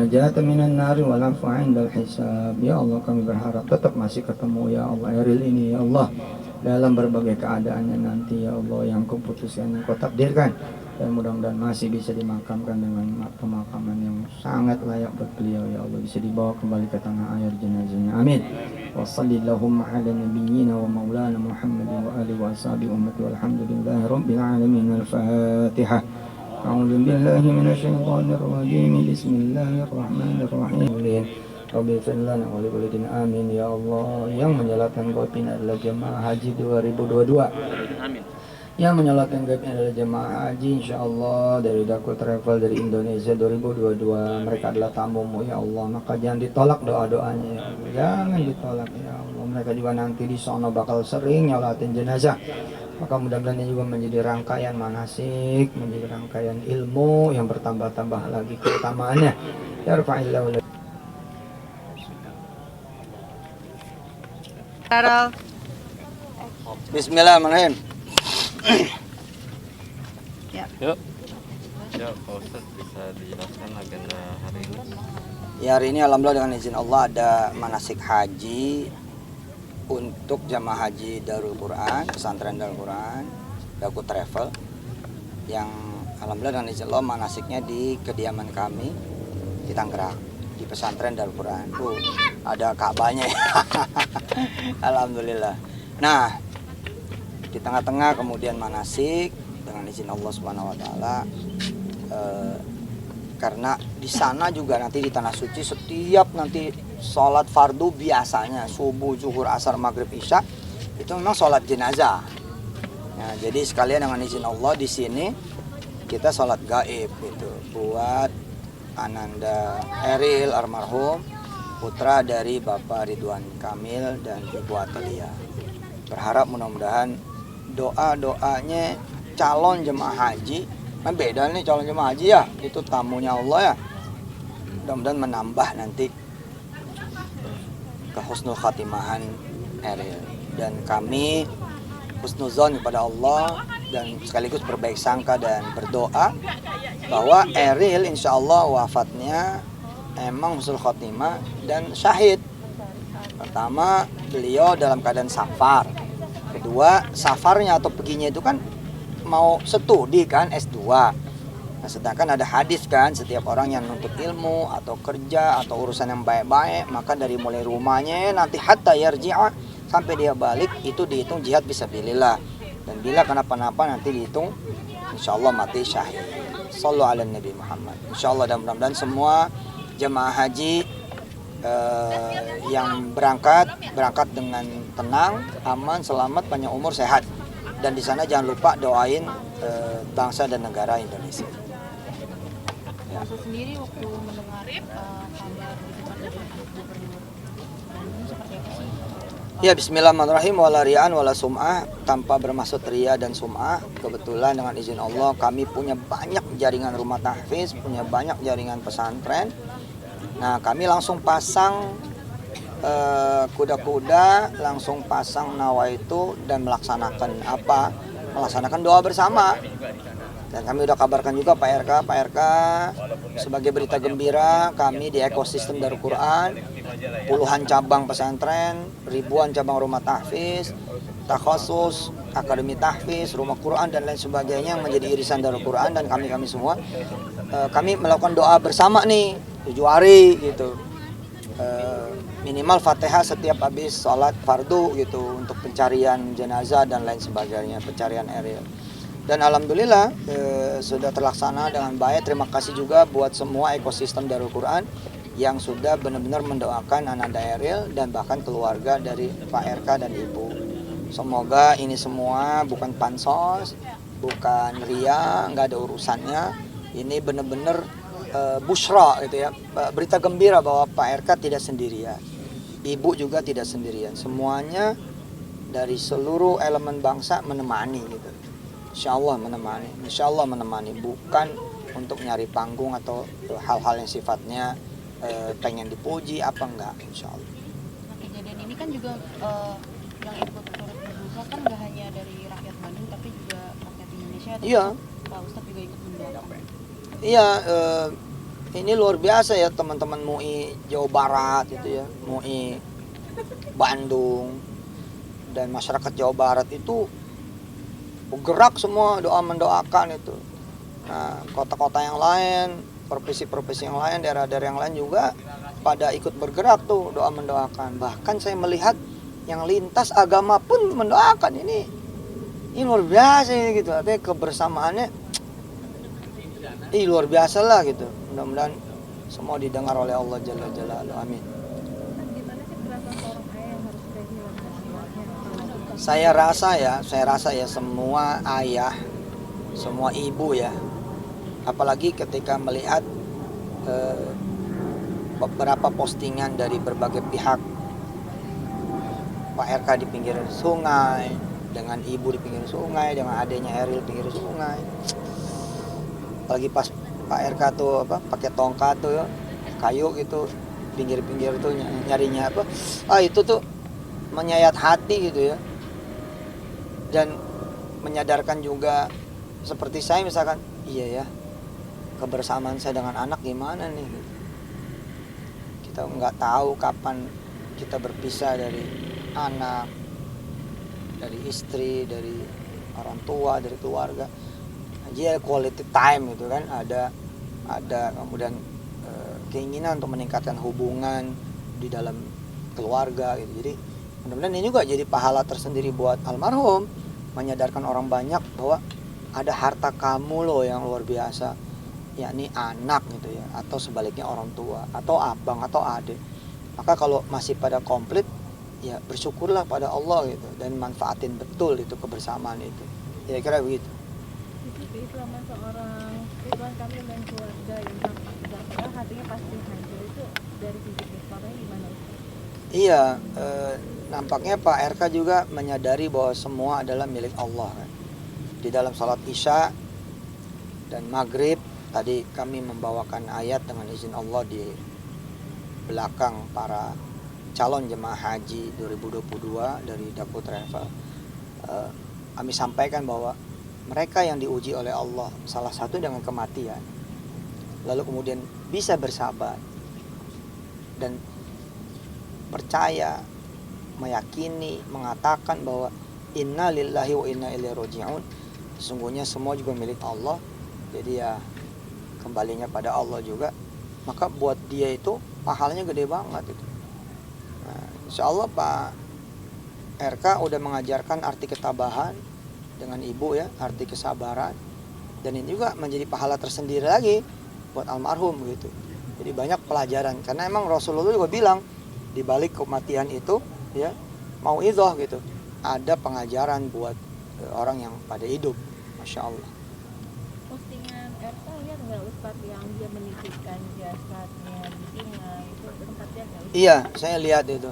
najata minan nari wal afwa 'indal hisab. Ya Allah, kami berharap tetap masih ketemu ya Allah Eril ini ya Allah dalam berbagai keadaannya nanti ya Allah yang kau putuskan, yang kau takdirkan, dan mudah-mudahan masih bisa dimakamkan dengan pemakaman yang sangat layak buat beliau ya Allah, bisa dibawa kembali ke tanah air jenazahnya, amin. Wa sallallahu ala nabiyyina wa maulana Muhammadin wa alihi wa ashabihi ummati walhamdulillahi rabbil alamin. Al-Fatihah. A'udzu billahi minasyaitonir rajim. Bismillahirrahmanirrahim. Rabbi firlana wa liwalidina amin ya Allah. Yang menjalankan gaib adalah jemaah haji 2022. Amin. Yang menjalankan gaib adalah jemaah haji insyaallah dari Daku Travel dari Indonesia 2022. Mereka adalah tamumu ya Allah, maka jangan ditolak doa-doanya ya Allah. Jangan ditolak ya Allah. Mereka juga nanti di sana bakal sering nyolatin jenazah. Maka mudah-mudahan ini juga menjadi rangkaian manasik, menjadi rangkaian ilmu yang bertambah-tambah lagi keutamaannya. Ya Rafa'illahu. Bismillahirrahmanirrahim. Ya. Yuk. Ya, Pak Ustadz bisa dijelaskan agenda hari ini? Ya, hari ini alhamdulillah dengan izin Allah ada manasik haji untuk jamaah haji Darul Quran, pesantren Darul Quran, Daku Travel, yang alhamdulillah dengan izin Allah manasiknya di kediaman kami di Tangerang, di pesantren Darul Quran. Ada Ka'bahnya ya. Alhamdulillah. Nah, di tengah-tengah kemudian manasik dengan izin Allah Subhanahu wa taala, karena di sana juga nanti di tanah suci setiap nanti sholat fardu biasanya subuh, zuhur, asar, maghrib, isya itu memang sholat jenazah. Nah, jadi sekalian dengan izin Allah di sini kita sholat gaib gitu buat Ananda Eril almarhum, putra dari Bapak Ridwan Kamil dan Ibu Atalia. Berharap mudah-mudahan doa-doanya calon jemaah haji, nah beda nih calon jemaah haji ya, itu tamunya Allah ya, mudah-mudahan menambah nanti ke husnul khatimahan Eril, dan kami husnuzon kepada Allah dan sekaligus berbaik sangka dan berdoa bahwa Eril insya Allah wafatnya emang husnul khatimah dan syahid. Pertama, beliau dalam keadaan safar. Kedua, safarnya atau perginya itu kan mau studi kan, S2. Nah, sedangkan ada hadis kan, setiap orang yang nuntut ilmu atau kerja atau urusan yang baik-baik, maka dari mulai rumahnya nanti hatta yarji'a sampai dia balik itu dihitung jihad fisabilillah. Dan bila kenapa-napa nanti dihitung insyaallah mati syahid. Shallu ala Nabi Muhammad. Insyaallah, dan mudah-mudahan semua jemaah haji yang berangkat dengan tenang, aman, selamat, panjang umur, sehat. Dan di sana jangan lupa doain bangsa dan negara Indonesia. Saya sendiri waktu mendengar kabar dari Gubernur Bandung seperti apa sih? Ya, bismillahirrahmanirrahim, wala ria'an wala sum'ah, tanpa bermaksud ria dan sum'ah. Kebetulan dengan izin Allah kami punya banyak jaringan rumah tahfiz, punya banyak jaringan pesantren. Nah, kami langsung pasang kuda-kuda, langsung pasang nawaitu dan melaksanakan doa bersama. Dan kami udah kabarkan juga Pak RK sebagai berita gembira, kami di ekosistem Darul Quran, puluhan cabang pesantren, ribuan cabang rumah tahfiz, takhasus, akademi tahfiz, rumah Quran dan lain sebagainya yang menjadi irisan Darul Quran, dan kami semua kami melakukan doa bersama nih 7 hari gitu. Minimal Fatihah setiap habis sholat fardu gitu untuk pencarian jenazah dan lain sebagainya, pencarian Eril. Dan alhamdulillah sudah terlaksana dengan baik. Terima kasih juga buat semua ekosistem Darul Quran yang sudah benar-benar mendoakan Ananda Eril dan bahkan keluarga dari Pak RK dan Ibu. Semoga ini semua bukan pansos, bukan ria, nggak ada urusannya. Ini benar-benar busyra gitu ya, berita gembira bahwa Pak RK tidak sendirian, Ibu juga tidak sendirian, semuanya dari seluruh elemen bangsa menemani gitu. Insya Allah menemani, bukan untuk nyari panggung atau hal-hal yang sifatnya pengen dipuji apa enggak, insya Allah. Nah, kejadian ini kan juga yang ikut turut berduka kan gak hanya dari rakyat Bandung tapi juga rakyat Indonesia. Iya. Pak Ustadz juga ikut mendoakan. Iya, ini luar biasa ya teman-teman MUI Jawa Barat itu ya, MUI Bandung dan masyarakat Jawa Barat itu bergerak semua doa mendoakan itu. Nah, kota-kota yang lain, provinsi-provinsi yang lain, daerah-daerah yang lain juga pada ikut bergerak tuh doa mendoakan. Bahkan saya melihat yang lintas agama pun mendoakan ini luar biasa ini gitu. Artinya kebersamaannya luar biasa lah gitu. Mudah-mudahan semua didengar oleh Allah Jalla Jalaluhu. Amin. Saya rasa ya semua ayah, semua ibu ya, apalagi ketika melihat beberapa postingan dari berbagai pihak, Pak RK di pinggir sungai, dengan ibu di pinggir sungai, dengan adiknya Eril di pinggir sungai, apalagi pas Pak RK tuh pakai tongkat tuh ya, kayu gitu, pinggir-pinggir tuh nyarinya itu tuh menyayat hati gitu ya. Dan menyadarkan juga seperti saya misalkan, iya ya, kebersamaan saya dengan anak gimana nih gitu. Kita nggak tahu kapan kita berpisah dari anak, dari istri, dari orang tua, dari keluarga. Jadi quality time gitu kan, ada kemudian keinginan untuk meningkatkan hubungan di dalam keluarga gitu. Jadi mudah-mudahan ini juga jadi pahala tersendiri buat almarhum, menyadarkan orang banyak bahwa ada harta kamu loh yang luar biasa, yakni anak gitu ya, atau sebaliknya orang tua, atau abang atau adik. Maka kalau masih pada komplit, ya bersyukurlah pada Allah gitu, dan manfaatin betul itu kebersamaan itu. Ya kira begitu. Selama seorang Ridwan Kamil dan keluarga yang tampak hatinya pasti hancur, itu dari sisi keluarganya gimana? Iya, nampaknya Pak RK juga menyadari bahwa semua adalah milik Allah kan. Di dalam salat Isya dan Maghrib tadi kami membawakan ayat dengan izin Allah di belakang para calon jemaah haji 2022 dari Daku Travel. Kami sampaikan bahwa mereka yang diuji oleh Allah salah satu dengan kematian, lalu kemudian bisa bersabar dan percaya, meyakini, mengatakan bahwa inna lillahi wa inna ilaihi raji'un, sesungguhnya semua juga milik Allah, jadi ya kembalinya pada Allah juga, maka buat dia itu pahalanya gede banget itu. Nah, insya Allah Pak RK udah mengajarkan arti ketabahan dengan ibu ya, arti kesabaran, dan ini juga menjadi pahala tersendiri lagi buat almarhum gitu. Jadi banyak pelajaran, karena emang Rasulullah juga bilang di balik kematian itu ya mau izoh gitu, ada pengajaran buat orang yang pada hidup. Masya Allah. Postingan RK lihat nggak Ustadz yang dia menitipkan jasadnya di sungai, itu sempat lihat nggak? Iya, saya lihat itu.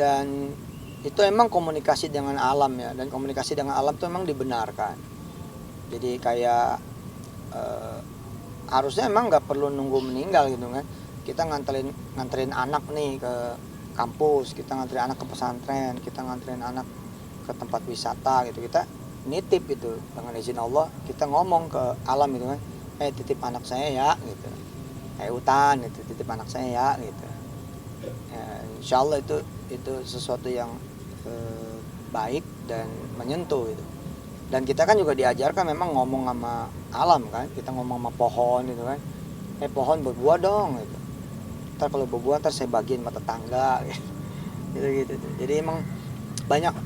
Dan itu emang komunikasi dengan alam ya, dan komunikasi dengan alam itu emang dibenarkan. Jadi kayak harusnya emang nggak perlu nunggu meninggal gitu kan. Kita nganterin anak nih ke kampus, kita nganterin anak ke pesantren, kita nganterin anak ke tempat wisata gitu, kita nitip itu dengan izin Allah, kita ngomong ke alam gitu kan, titip anak saya ya gitu, hutan gitu, titip anak saya ya gitu. Ya, insya Allah itu sesuatu yang baik dan menyentuh itu. Dan kita kan juga diajarkan memang ngomong sama alam kan, kita ngomong sama pohon gitu kan, pohon berbuah dong gitu. Ntar kalau berbuah ntar saya bagiin sama tetangga gitu. Jadi emang banyak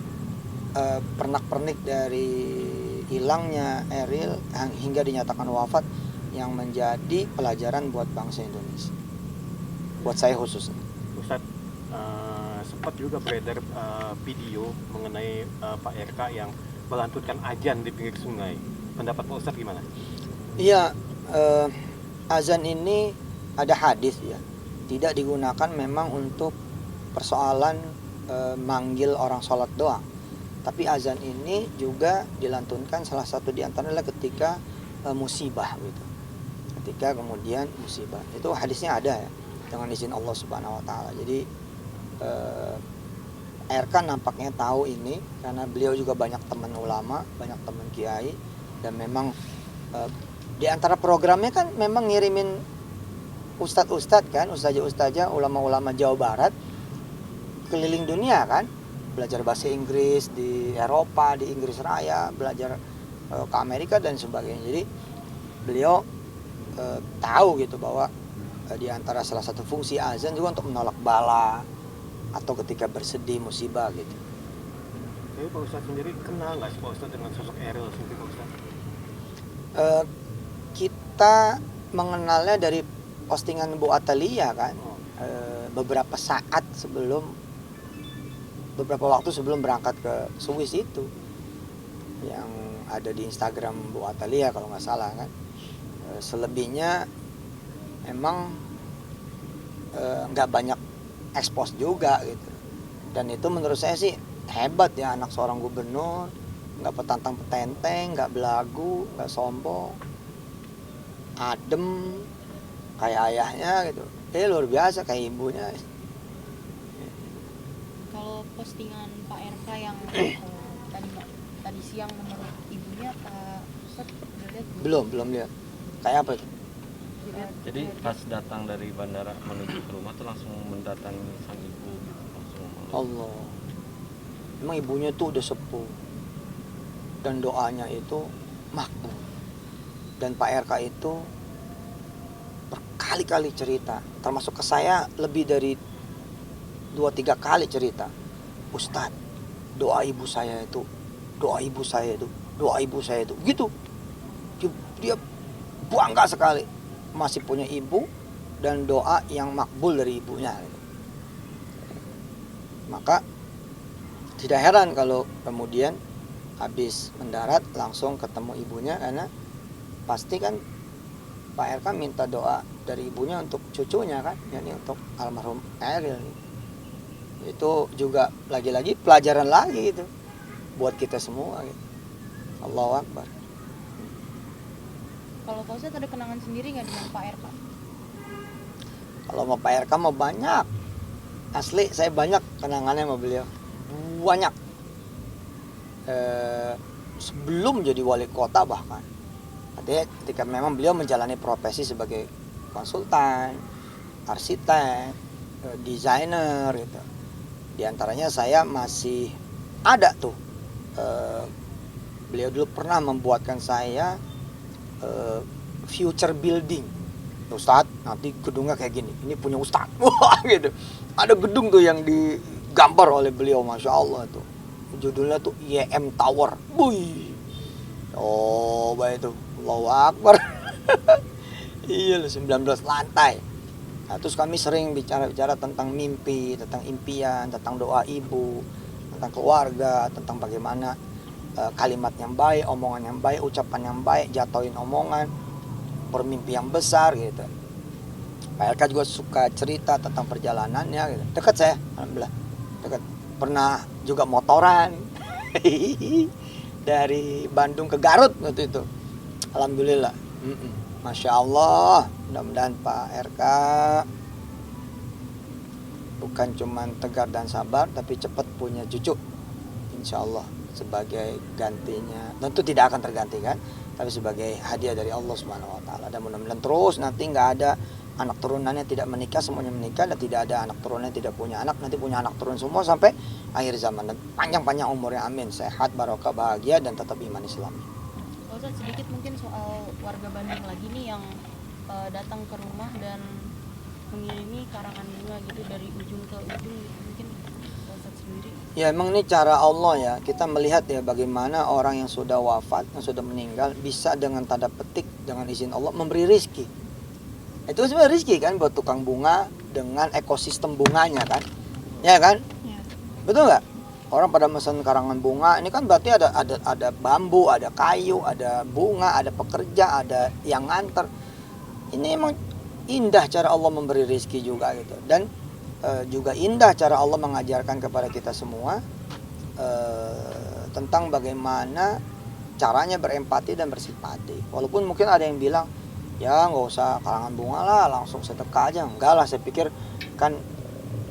pernak-pernik dari hilangnya Eril hingga dinyatakan wafat yang menjadi pelajaran buat bangsa Indonesia, buat saya khususnya. Ustadz, sempat juga beredar video mengenai Pak RK yang melantunkan azan di pinggir sungai. Pendapat Pak Ustadz gimana? Iya, azan ini ada hadis ya, tidak digunakan memang untuk persoalan manggil orang sholat doang. Tapi azan ini juga dilantunkan salah satu di antaranya ketika musibah gitu. Ketika kemudian musibah. Itu hadisnya ada ya, dengan izin Allah Subhanahu wa taala. Jadi RK nampaknya tahu ini karena beliau juga banyak teman ulama, banyak teman kiai, dan memang di antara programnya kan memang ngirimin ustadz-ustadz kan, ustazah-ustazah, ulama-ulama Jawa Barat keliling dunia kan, belajar bahasa Inggris di Eropa, di Inggris Raya, belajar ke Amerika dan sebagainya. Jadi beliau tahu gitu bahwa di antara salah satu fungsi azan juga untuk menolak bala atau ketika bersedih musibah gitu. Tapi Pak Ustadz sendiri kenal nggak sih Pak Ustadz dengan sosok Eril sendiri Pak Ustadz? Kita mengenalnya dari postingan Bu Atalia kan, beberapa waktu sebelum berangkat ke Swiss itu, yang ada di Instagram Bu Atalia kalau nggak salah kan. Selebihnya emang nggak banyak ekspos juga gitu, dan itu menurut saya sih hebat ya, anak seorang gubernur, nggak petantang petenteng, nggak belagu, nggak sombong, adem kayak ayahnya gitu. Luar biasa kayak ibunya. Kalau postingan Pak RK yang tadi siang menurut ibunya, Pak Ustadz udah lihat Belum lihat. Kayak apa itu? Jadi pas datang dari bandara menuju ke rumah tuh langsung mendatangi sang ibu gitu, langsung memeluk. Allah. Emang ibunya tuh udah sepuh. Dan doanya itu makbul. Dan Pak RK itu berkali-kali cerita, termasuk ke saya lebih dari 2-3 kali cerita. Ustadz, doa ibu saya itu, gitu. Dia bangga sekali masih punya ibu dan doa yang makbul dari ibunya. Maka tidak heran kalau kemudian habis mendarat langsung ketemu ibunya, karena pasti kan Pak RK minta doa dari ibunya untuk cucunya kan, yakni untuk almarhum Eril. Itu juga lagi-lagi pelajaran lagi itu buat kita semua gitu. Allahu Akbar. kalau Pak Ustadz ada kenangan sendiri nggak dengan Pak RK? Kalau mau Pak RK mau banyak. Asli saya banyak kenangannya sama beliau. Banyak. Sebelum jadi wali kota bahkan. Artinya ketika memang beliau menjalani profesi sebagai konsultan, arsitek, desainer gitu. Di antaranya saya masih ada tuh. Beliau dulu pernah membuatkan saya future building. Ustadz, nanti gedungnya kayak gini. Ini punya Ustadz. Wah gitu. Ada gedung tuh yang digambar oleh beliau, Masya Allah tuh. Judulnya tuh IEM Tower. Wih. Oh, baik itu. Allahu Akbar. Iya, 19 lantai. Nah, terus kami sering bicara-bicara tentang mimpi, tentang impian, tentang doa ibu, tentang keluarga, tentang bagaimana kalimat yang baik, omongan yang baik, ucapan yang baik, jatuhin omongan, bermimpi yang besar gitu. Pak RK juga suka cerita tentang perjalanannya gitu. Dekat saya, alhamdulillah. Dekat. Pernah juga motoran dari Bandung ke Garut waktu itu. Alhamdulillah. Masya Allah. Mudah-mudahan Pak RK bukan cuma tegar dan sabar, tapi cepat punya cucu. Insya Allah. Sebagai gantinya, tentu tidak akan tergantikan, tapi sebagai hadiah dari Allah Subhanahu Wa Taala. Dan mudah-mudahan terus nanti nggak ada anak turunannya tidak menikah, semuanya menikah, dan tidak ada anak turunannya tidak punya anak, nanti punya anak turun semua sampai akhir zaman, dan panjang-panjang umurnya, amin, sehat, barokah, bahagia, dan tetap iman Islam. Ustadz, sedikit mungkin soal warga Bandung lagi nih yang datang ke rumah dan mengirimi karangan bunga gitu dari ujung ke ujung gitu. Mungkin Ustadz sendiri. Ya emang ini cara Allah ya, kita melihat ya bagaimana orang yang sudah wafat, yang sudah meninggal bisa dengan tanda petik, dengan izin Allah memberi rizki. Itu sebenarnya rizki kan buat tukang bunga dengan ekosistem bunganya kan, ya kan? Ya. Betul nggak? Orang pada mesen karangan bunga, ini kan berarti ada bambu, ada kayu, ada bunga, ada pekerja, ada yang nganter. Ini emang indah cara Allah memberi rizki juga gitu. Dan juga indah cara Allah mengajarkan kepada kita semua tentang bagaimana caranya berempati dan bersimpati. Walaupun mungkin ada yang bilang, ya nggak usah karangan bunga lah, langsung sedekah aja. Enggak lah, saya pikir kan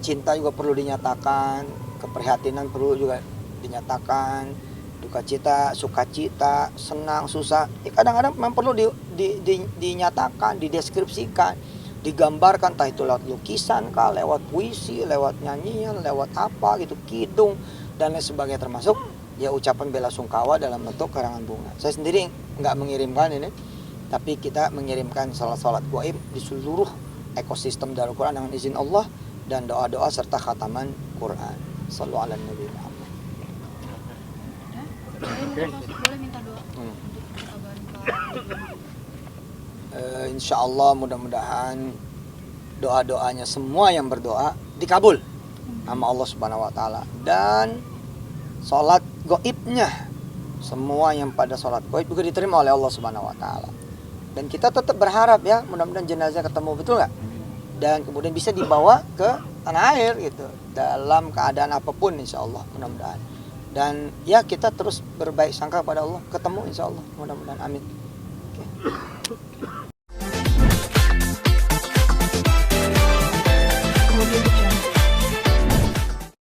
cinta juga perlu dinyatakan, keprihatinan perlu juga dinyatakan, duka cita, sukacita, senang, susah. Ya kadang-kadang memang perlu dinyatakan, dideskripsikan, digambarkan, entah itu lewat lukisan kah, lewat puisi, lewat nyanyian, lewat apa gitu, kidung dan lain sebagainya, termasuk ya ucapan bela sungkawa dalam bentuk karangan bunga. Saya sendiri nggak mengirimkan ini, tapi kita mengirimkan salat gaib di seluruh ekosistem Darul Quran dengan izin Allah, dan doa-doa serta khataman Quran. Shallallahu ala Nabi Muhammad. Boleh minta doa untuk kabarin Pak. Insya Allah mudah-mudahan doa-doanya semua yang berdoa dikabul sama Allah Subhanahu Wa Taala, dan sholat gaibnya semua yang pada sholat gaib juga diterima oleh Allah Subhanahu Wa Taala. Dan kita tetap berharap ya, mudah-mudahan jenazah ketemu, betul nggak? Dan kemudian bisa dibawa ke tanah air gitu, dalam keadaan apapun insya Allah, mudah-mudahan. Dan ya kita terus berbaik sangka pada Allah, ketemu insya Allah, mudah-mudahan, amin. Oke.